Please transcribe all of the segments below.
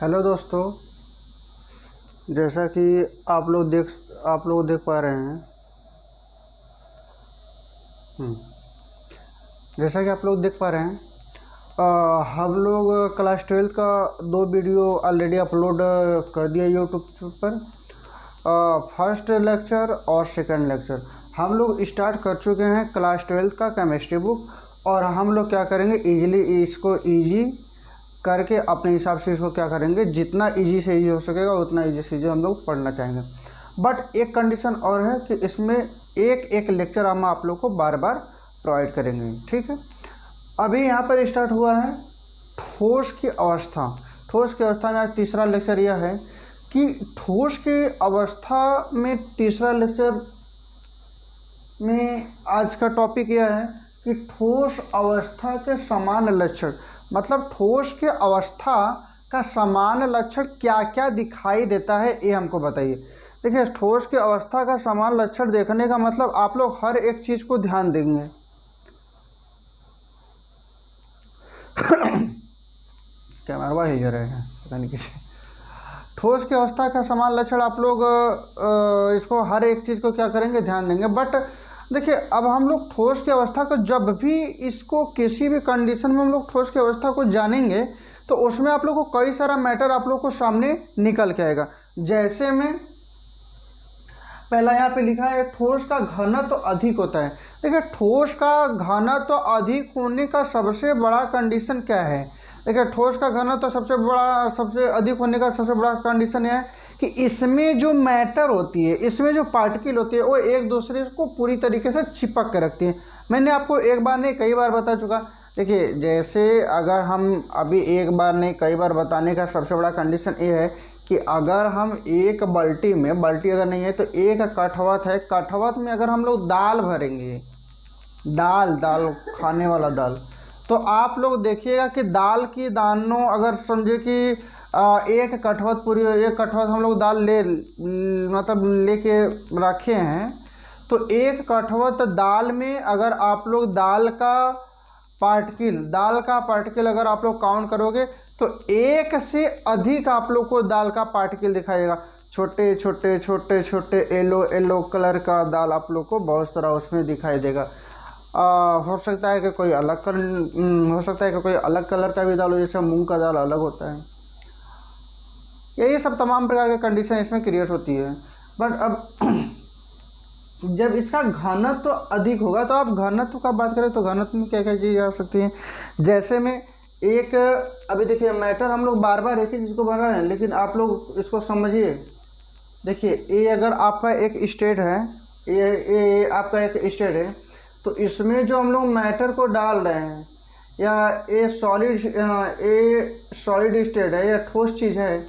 Hello दोस्तों, जैसा कि आप लोग देख पा रहे हैं। हम्म, जैसा कि आप लोग देख पा रहे हैं, हम लोग क्लास 12 का 2 वीडियो ऑलरेडी अपलोड कर दिया यूट्यूब पर। फर्स्ट लेक्चर और सेकंड लेक्चर हम लोग स्टार्ट कर चुके हैं क्लास 12 का केमिस्ट्री बुक। और हम लोग क्या करेंगे, इजीली इसको इजी करके अपने हिसाब से इसको क्या करेंगे, जितना इजी से इजी हो सकेगा उतना इजी से इजी हम लोग पढ़ना चाहेंगे। बट एक कंडीशन और है कि इसमें एक एक लेक्चर हम आप लोग को बार बार प्रोवाइड करेंगे, ठीक है। अभी यहाँ पर स्टार्ट हुआ है ठोस की अवस्था। ठोस की अवस्था में आज तीसरा लेक्चर यह है कि ठोस की अवस्था में तीसरा लेक्चर में आज का टॉपिक यह है कि ठोस अवस्था के सामान्य लक्षण, मतलब ठोस के अवस्था का सामान्य लक्षण क्या क्या दिखाई देता है, ये हमको बताइए। देखिए, ठोस के अवस्था का सामान्य लक्षण देखने का मतलब आप लोग हर एक चीज़ को ध्यान देंगे। कैमरा हिल रहे हैं, पता नहीं किसी। ठोस की अवस्था का सामान्य लक्षण आप लोग इसको हर एक चीज़ को क्या करेंगे, ध्यान देंगे। बट देखिए, अब हम लोग ठोस की अवस्था को जब भी इसको किसी भी कंडीशन में हम लोग ठोस की अवस्था को जानेंगे तो उसमें आप लोग को कई सारा मैटर आप लोग को सामने निकल के आएगा। जैसे में पहला यहाँ पे लिखा है ठोस का घनत्व तो अधिक होता है। देखिए, ठोस का घनत्व तो अधिक होने का सबसे बड़ा कंडीशन क्या है। देखिए, ठोस का घनत्व तो सबसे अधिक होने का सबसे बड़ा कंडीशन यह है कि इसमें जो मैटर होती है, इसमें जो पार्टिकल होती है, वो एक दूसरे को पूरी तरीके से चिपक के रखती है। मैंने आपको एक बार नहीं कई बार बता चुका। देखिए, जैसे अगर हम अभी एक बार नहीं कई बार बताने का सबसे बड़ा कंडीशन ये है कि अगर हम एक बाल्टी में, बाल्टी अगर नहीं है तो एक कठवत है, कठवत में अगर हम लोग दाल भरेंगे, दाल खाने वाला दाल, तो आप लोग देखिएगा कि दाल की दानों अगर समझे कि एक कठवत पूरी, एक कठवत हम लोग दाल मतलब लेके रखे हैं, तो एक कठवत दाल में अगर आप लोग दाल का पार्टिकल अगर आप लोग काउंट करोगे तो एक से अधिक आप लोग को दाल का पार्टिकल दिखाएगा। छोटे छोटे छोटे छोटे येलो कलर का दाल आप लोग को बहुत सारा उसमें दिखाई देगा। हो सकता है कि कोई अलग कलर का भी दाल हो, जैसे मूंग का दाल अलग होता है। ये सब तमाम प्रकार के कंडीशन इसमें क्रिएट होती है। बट अब जब इसका घनत्व तो अधिक होगा, तो आप घनत्व का बात करें तो घनत्व में क्या क्या चीज़ आ सकती है। जैसे में एक, अभी देखिए मैटर हम लोग बार बार एक ही चीज़ को बना रहे हैं, लेकिन आप लोग इसको समझिए। देखिए, ये अगर आपका एक स्टेट है, ये आपका एक स्टेट है, तो इसमें जो हम लोग मैटर को डाल रहे हैं, या ये सॉलिड स्टेट है या ठोस चीज़ है,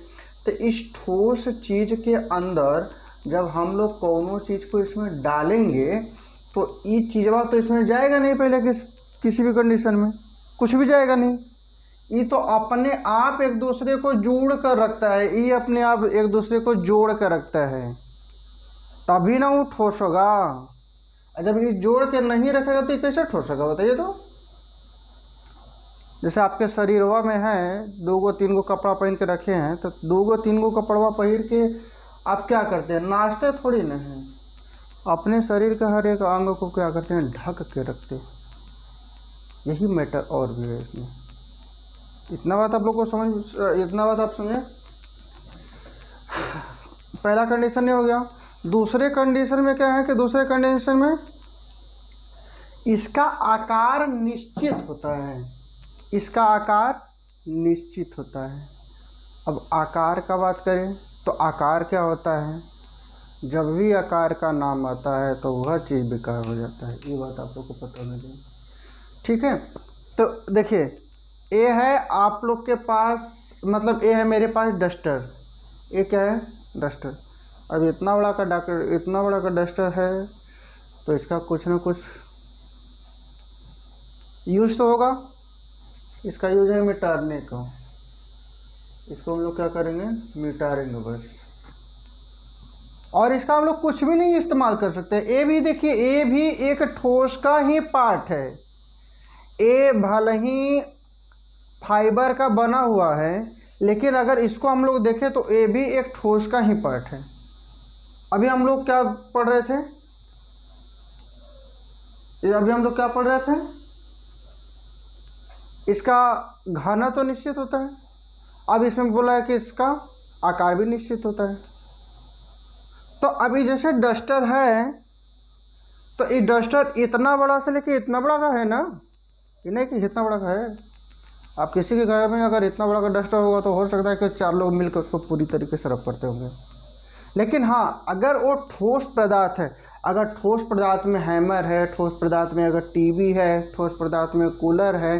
तो इस ठोस चीज़ के अंदर जब हम लोग कोनो चीज़ को इसमें डालेंगे तो ये चीज़वा तो इसमें जाएगा नहीं, पहले किसी भी कंडीशन में कुछ भी जाएगा नहीं। ये तो अपने आप एक दूसरे को जोड़ कर रखता है, ये अपने आप एक दूसरे को जोड़ कर रखता है, तभी ना वो ठोस होगा। जब ये जोड़ के नहीं रखेगा तो ये कैसे ठोस होगा, बताइए। तो जैसे आपके शरीरवा में है 2-3 गो कपड़ा पहन के रखे हैं, तो 2-3 गो कपड़वा पहन के आप क्या करते हैं, नाचते थोड़ी नहीं, अपने शरीर के हर एक अंग को क्या करते हैं, ढक के रखते हैं। यही मैटर और भी है इसमें। इतना बात आप लोग को इतना बात आप समझे। पहला कंडीशन ये हो गया। दूसरे कंडीशन में क्या है कि दूसरे कंडीशन में इसका आकार निश्चित होता है, इसका आकार निश्चित होता है। अब आकार का बात करें तो आकार क्या होता है, जब भी आकार का नाम आता है तो वह चीज़ बेकार हो जाता है। ये बात आप लोग को पता होना चाहिए, ठीक है। तो देखिए, ये है आप लोग के पास, मतलब ये है मेरे पास डस्टर। ये क्या है, डस्टर। अब इतना बड़ा का डस्टर है, तो इसका कुछ ना कुछ यूज तो होगा। इसका यूज है मिटाने का, इसको हम लोग क्या करेंगे, मिटाएंगे बस। और इसका हम लोग कुछ भी नहीं इस्तेमाल कर सकते। ये भी देखिए, ये भी एक ठोस का ही पार्ट है। ये भले ही फाइबर का बना हुआ है, लेकिन अगर इसको हम लोग देखें तो ये भी एक ठोस का ही पार्ट है। अभी हम लोग क्या पढ़ रहे थे? इसका घना तो निश्चित होता है। अब इसमें बोला है कि इसका आकार भी निश्चित होता है। तो अभी जैसे डस्टर है, तो ये डस्टर इतना बड़ा से लेके इतना बड़ा का है ना, ये नहीं कि इतना बड़ा का है। आप किसी के घर में अगर इतना बड़ा का डस्टर होगा तो हो सकता है कि 4 लोग मिलकर उसको पूरी तरीके से रब करते होंगे। लेकिन हाँ, अगर वो ठोस पदार्थ है, अगर ठोस पदार्थ में हैमर है, ठोस पदार्थ में अगर टीवी है, ठोस पदार्थ में कूलर है,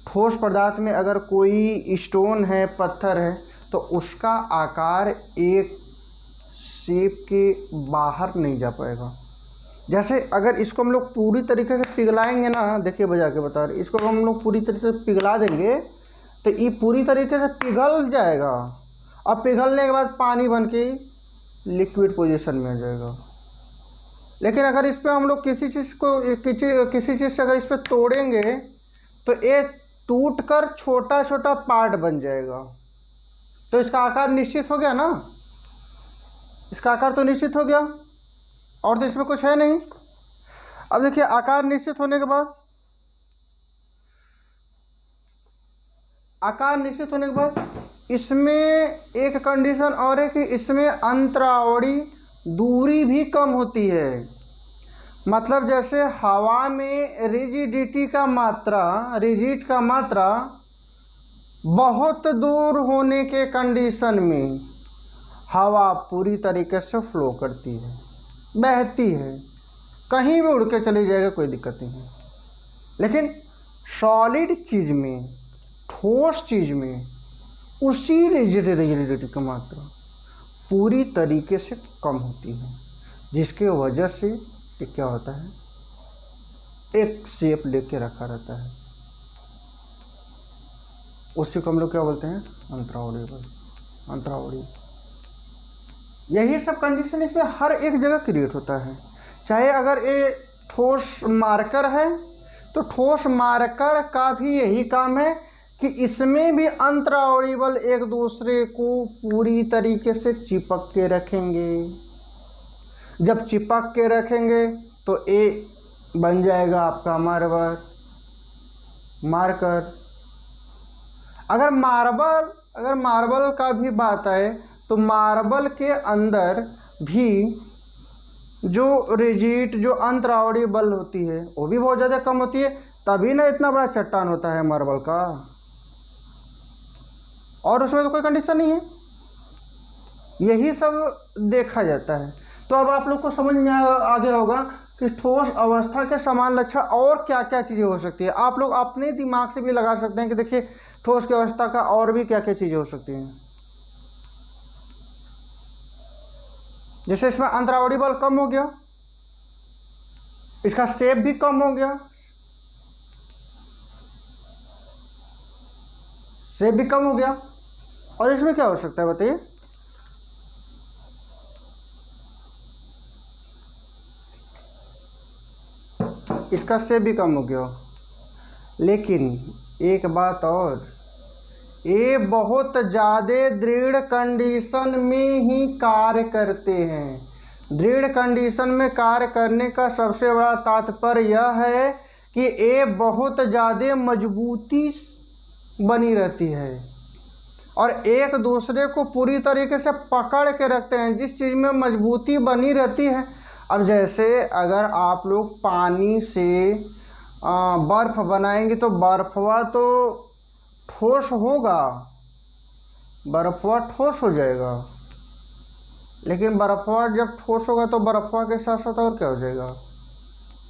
ठोस पदार्थ में अगर कोई स्टोन है, पत्थर है, तो उसका आकार एक शेप के बाहर नहीं जा पाएगा। जैसे अगर इसको हम लोग पूरी तरीके से पिघलाएंगे ना, देखिए बजा के बता रहे, इसको हम लोग पूरी तरीके से पिघला देंगे तो ये पूरी तरीके से पिघल जाएगा। अब पिघलने के बाद पानी बन के लिक्विड पोजीशन में आ जाएगा। लेकिन अगर इस पर हम लोग किसी चीज़ से अगर इस पर तोड़ेंगे तो ये टूट कर छोटा छोटा पार्ट बन जाएगा। तो इसका आकार निश्चित हो गया ना, इसका आकार तो निश्चित हो गया, और तो इसमें कुछ है नहीं। अब देखिए, आकार निश्चित होने के बाद इसमें एक कंडीशन और है कि इसमें अंतरावड़ी दूरी भी कम होती है। मतलब जैसे हवा में रिजिड का मात्रा बहुत दूर होने के कंडीशन में हवा पूरी तरीके से फ्लो करती है, बहती है, कहीं भी उड़ के चली जाएगा, कोई दिक्कत नहीं है। लेकिन सॉलिड चीज़ में, ठोस चीज़ में उसी रिजिडिटी की मात्रा पूरी तरीके से कम होती है, जिसके वजह से ये क्या होता है, एक शेप लेके रखा रहता है। उसी को हम लोग क्या बोलते हैं, अंतरावड़ी। यही सब कंडीशन इसमें हर एक जगह क्रिएट होता है। चाहे अगर ये ठोस मार्कर है तो ठोस मार्कर का भी यही काम है कि इसमें भी अंतरावड़ी बल एक दूसरे को पूरी तरीके से चिपक के रखेंगे। जब चिपक के रखेंगे तो ये बन जाएगा आपका मार्कर। अगर मार्बल का भी बात है तो मार्बल के अंदर भी जो अंतरावड़ी बल होती है वो भी बहुत ज़्यादा कम होती है, तभी ना इतना बड़ा चट्टान होता है मार्बल का, और उसमें तो कोई कंडीशन नहीं है। यही सब देखा जाता है। तो अब आप लोग को समझ में आ गया होगा कि ठोस अवस्था के समान लक्षण और क्या क्या चीज़ें हो सकती है। आप लोग अपने दिमाग से भी लगा सकते हैं कि देखिए ठोस की अवस्था का और भी क्या क्या चीज़ें हो सकती हैं। जैसे इसमें अंतरावड़ी बल कम हो गया, इसका स्टेप भी कम हो गया, और इसमें क्या हो सकता है बताइए। इसका स्टेप भी कम हो गया। लेकिन एक बात और, ये बहुत ज़्यादा दृढ़ कंडीशन में ही कार्य करते हैं। दृढ़ कंडीशन में कार्य करने का सबसे बड़ा तात्पर्य यह है कि ये बहुत ज़्यादा मजबूती बनी रहती है और एक दूसरे को पूरी तरीके से पकड़ के रखते हैं। जिस चीज़ में मजबूती बनी रहती है, अब जैसे अगर आप लोग पानी से बर्फ़ बनाएंगे तो बर्फ़वा तो ठोस होगा, बर्फ़वा ठोस हो जाएगा। लेकिन बर्फ़वा जब ठोस होगा तो बर्फ़वा के साथ साथ और क्या हो जाएगा,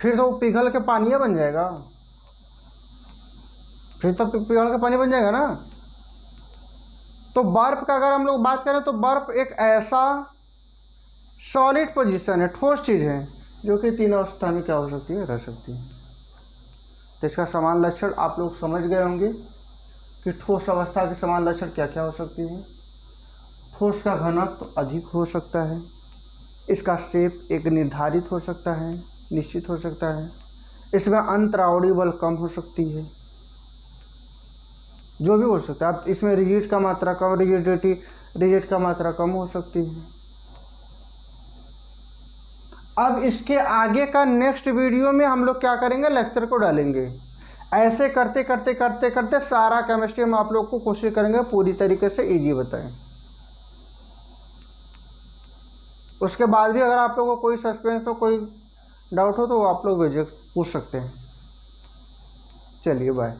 फिर तो पिघल के पानी बन जाएगा, ना। तो बर्फ़ का अगर हम लोग बात करें तो बर्फ़ एक ऐसा सॉलिड पोजीशन है, ठोस चीज़ है, जो कि 3 अवस्था में क्या हो सकती है, रह सकती है। तो इसका समान लक्षण आप लोग समझ गए होंगे कि ठोस अवस्था के समान लक्षण क्या क्या हो सकती है। ठोस का घनत्व अधिक हो सकता है, इसका शेप एक निर्धारित हो सकता है, निश्चित हो सकता है, इसमें अंतरावड़ी बल कम हो सकती है, जो भी हो सकता है। आप इसमें रिजिड का मात्रा कम, रिजिड का मात्रा कम हो सकती है। अब इसके आगे का नेक्स्ट वीडियो में हम लोग क्या करेंगे, लेक्चर को डालेंगे। ऐसे करते करते करते करते सारा केमिस्ट्री हम आप लोग को कोशिश करेंगे पूरी तरीके से इजी बताएं। उसके बाद भी अगर आप लोगों को कोई सस्पेंस हो, कोई डाउट हो, तो आप लोग पूछ सकते हैं। चलिए बाय।